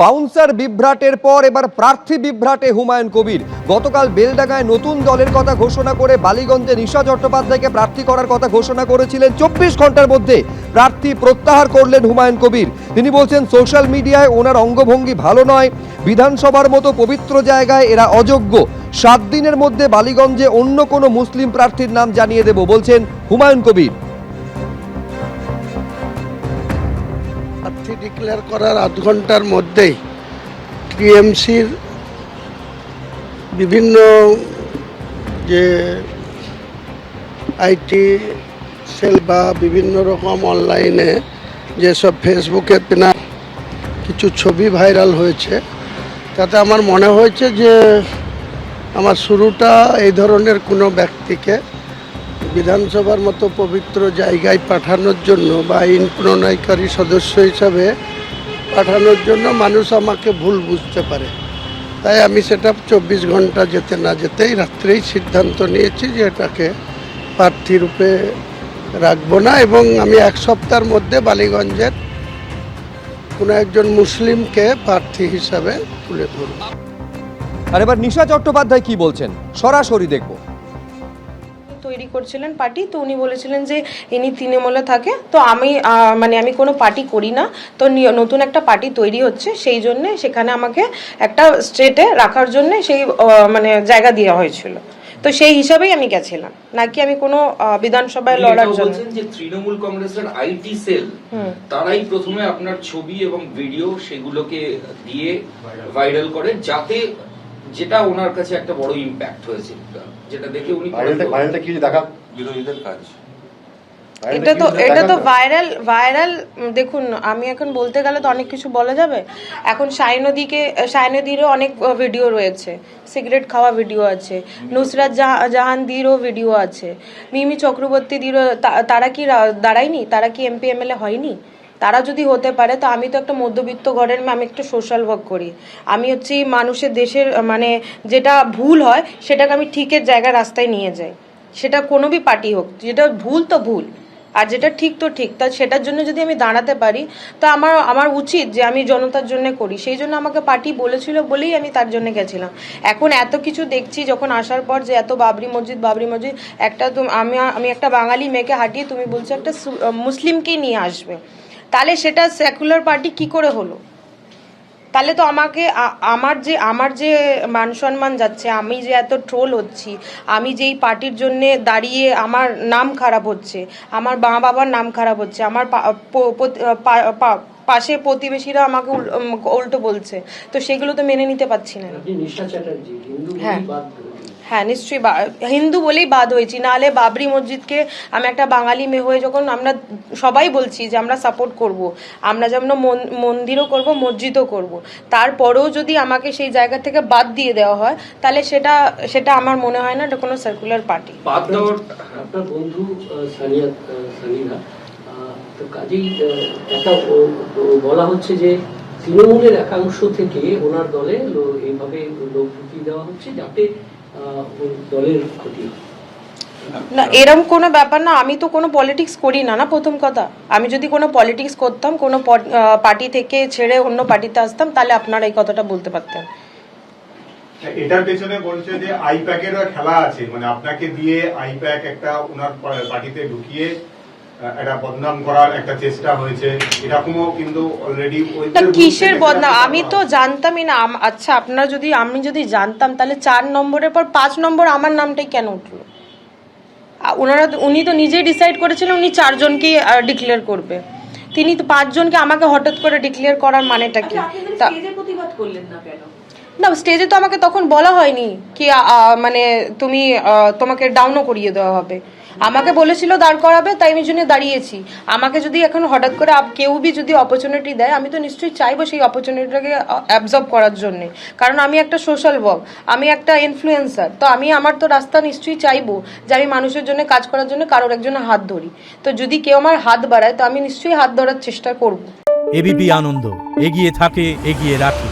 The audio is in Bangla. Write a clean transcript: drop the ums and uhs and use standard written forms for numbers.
বাউন্সার বিভ্রাটের পর এবার প্রার্থী বিভ্রাটে হুমায়ুন কবির। গতকাল বেলডাঙ্গায় নতুন দলের কথা ঘোষণা করে বালিগঞ্জে নিশা চট্টোপাধ্যায়কে প্রার্থী করার কথা ঘোষণা করেছিলেন। 24 ঘন্টার মধ্যে প্রার্থী প্রত্যাহার করলেন হুমায়ুন কবির। তিনি বলছেন সোশ্যাল মিডিয়ায় ওনার অঙ্গভঙ্গি ভালো নয়, বিধানসভার মতো পবিত্র জায়গায় এরা অযোগ্য। 7 দিনের মধ্যে বালিগঞ্জে অন্য কোনো মুসলিম প্রার্থীর নাম জানিয়ে দেব বলছেন হুমায়ুন কবির। প্রার্থী ডিক্লেয়ার করার আধ ঘন্টার মধ্যেই টিএমসির বিভিন্ন যে আইটি সেল বা বিভিন্ন রকম অনলাইনে যেসব ফেসবুকে না কিছু ছবি ভাইরাল হয়েছে, তাতে আমার মনে হয়েছে যে আমার শুরুটা এই ধরনের কোনো ব্যক্তিকে বিধানসভার মতো পবিত্র জায়গায় পাঠানোর জন্য বা আইন প্রণয়নকারী সদস্য হিসাবে পাঠানোর জন্য মানুষ আমাকে ভুল বুঝতে পারে। তাই আমি সেটা 24 ঘন্টা যেতে না যেতেই রাত্রেই সিদ্ধান্ত নিয়েছি যে এটাকে প্রার্থী রূপে রাখবো না, এবং আমি 1 সপ্তাহের মধ্যে বালিগঞ্জের কোনো একজন মুসলিমকে প্রার্থী হিসাবে তুলে ধরব। আর এবার নিশা চট্টোপাধ্যায় কি বলছেন সরাসরি দেখব। তৈরি করছিলেন পার্টি, তো উনি বলেছিলেন যে ইনি তৃণমূলে থাকে, তো আমি আমি কোনো পার্টি করি না, তো নতুন একটা পার্টি তৈরি হচ্ছে, সেই জন্য সেখানে আমাকে একটা স্টেটে রাখার জন্য সেই জায়গা দেওয়া হয়েছিল, তো সেই হিসাবেই আমি গেছিলাম, নাকি আমি কোনো বিধানসভায় লড়ার জন্য। বলছেন যে তৃণমূল কংগ্রেসের আইটি সেল তারাই প্রথমে আপনার ছবি এবং ভিডিও সেগুলোকে দিয়ে ভাইরাল করে, যাতে যেটা ওনার কাছে একটা বড় ইম্প্যাক্ট হয়েছে, যেটা দেখে উনি ভাইরালটা কি দেখা বিরোধীদের কাজ। এটা তো ভাইরাল দেখুন, আমি এখন বলতে গেলে তো অনেক কিছু বলা যাবে। এখন সায়নদীরও অনেক ভিডিও রয়েছে, সিগারেট খাওয়া ভিডিও আছে, নুসরাত জাহানদিরও ভিডিও আছে, মিমি চক্রবর্তীদিরও। তারা কি দাঁড়ায়নি? তারা কি এমপি এমএলএ হয়নি? তারা যদি হতে পারে, তো আমি তো একটা মধ্যবিত্ত ঘরের মেয়ে, আমি একটু সোশ্যাল ওয়ার্ক করি। আমি হচ্ছে মানুষের দেশের যেটা ভুল হয় সেটাকে আমি ঠিকের জায়গায় রাস্তায় নিয়ে যাই, সেটা কোনো বি পার্টি হোক। যেটা ভুল তো ভুল, আর যেটা ঠিক তো ঠিক। তা সেটার জন্য যদি আমি দাঁড়াতে পারি, তা আমার উচিত যে আমি জনতার জন্য করি। সেই জন্য আমাকে পার্টি বলেছিল বলেই আমি তার জন্য গেছিলাম। এখন এত কিছু দেখছি যখন আসার পর, যে এত বাবরি মসজিদ একটা, আমি একটা বাঙালি মেয়েকে হাঁটিয়ে তুমি বলছো একটা মুসলিমকেই নিয়ে আসবে, তাহলে সেটা সেকুলার পার্টি কি করে হলো? তাহলে তো আমাকে আমার যে মান সম্মান যাচ্ছে, আমি যে এত ট্রোল হচ্ছি, আমি যেই পার্টির জন্য দাঁড়িয়ে আমার নাম খারাপ হচ্ছে, আমার মা বাবার নাম খারাপ হচ্ছে, আমার পাশে প্রতিবেশীরা আমাকে উল্টো বলছে, তো সেগুলো তো মেনে নিতে পারছি না। হ্যাঁ নিশ্চয়ই হিন্দু বলেই বাদ হয়েছি, নাহলে বাবরি মসজিদকে আমি একটা বাঙালি মেয়ে হয়ে, যখন আমরা সবাই বলছি যে আমরা সাপোর্ট করব, আমরা যেমন মন্দিরও করব, মসজিদও করব, তারপরেও যদি আমাকে সেই জায়গা থেকে বাদ দিয়ে দেওয়া হয়, তাহলে সেটা আমার মনে হয় না এটা কোনো সার্কুলার পার্টি। আপনার বন্ধু সানিয়া তো কাজেই একটা বলা হচ্ছে যে তৃণমূলের একাংশ থেকে ওনার দলে এইভাবে লোক ঢুকিয়ে দেওয়া হচ্ছে যাতে দলের ক্ষতি হয়। না, এরকম কোনো ব্যাপার না। আমি তো কোনো পলিটিক্স করি না। প্রথম কথা, আমি যদি কোনো পলিটিক্স করতাম, কোনো পার্টি থেকে ছেড়ে অন্য পার্টিতে আসতাম, তাহলে আপনারা এই কথাটা বলতে পারতেন। এটার পেছনে বলছে যে আইপ্যাকেরও খেলা আছে, আপনাকে দিয়ে আইপ্যাক একটা ওনার পার্টিতে ঢুকিয়ে একটা বদনাম করার একটা চেষ্টা হয়েছে, এরকমও কিন্তু অলরেডি। কিসের বদনাম? আমি তো জানতামই না। আচ্ছা, আমি যদি জানতাম, তাহলে 4 নম্বরের পর 5 নম্বর আমার নামটাই কেন উঠলো? উনি তো নিজেই ডিসাইড করেছিলেন উনি 4 জনকে ডিক্লেয়ার করবে। তিনি তো 5 জনকে আমাকে হঠাৎ করে ডিক্লেয়ার করার মানেটা কি? প্রতিবাদ করলেন না কেন? না, স্টেজে তো আমাকে তখন বলা হয়নি কি তোমাকে ডাউনও করিয়ে দেওয়া হবে। আমাকে বলেছিল দাঁড় করাবে, তাই আমি জন্য দাঁড়িয়েছি। আমাকে যদি এখন হঠাৎ করে কেউ যদি অপরচুনিটি দেয়, আমি তো নিশ্চয়ই চাইবো সেই অপরচুনিটিটাকে অ্যাবজর্ব করার জন্য, কারণ আমি একটা সোশ্যাল ওয়ার্ক, আমি একটা ইনফ্লুয়েন্সার, তো আমার তো রাস্তা নিশ্চয়ই চাইবো যে আমি মানুষের জন্য কাজ করার জন্য কারোর একজনের হাত ধরি। তো যদি কেউ আমার হাত বাড়ায়, তো আমি নিশ্চয়ই হাত ধরার চেষ্টা করব। এবিপি আনন্দ, এগিয়ে থাকে, এগিয়ে রাখে।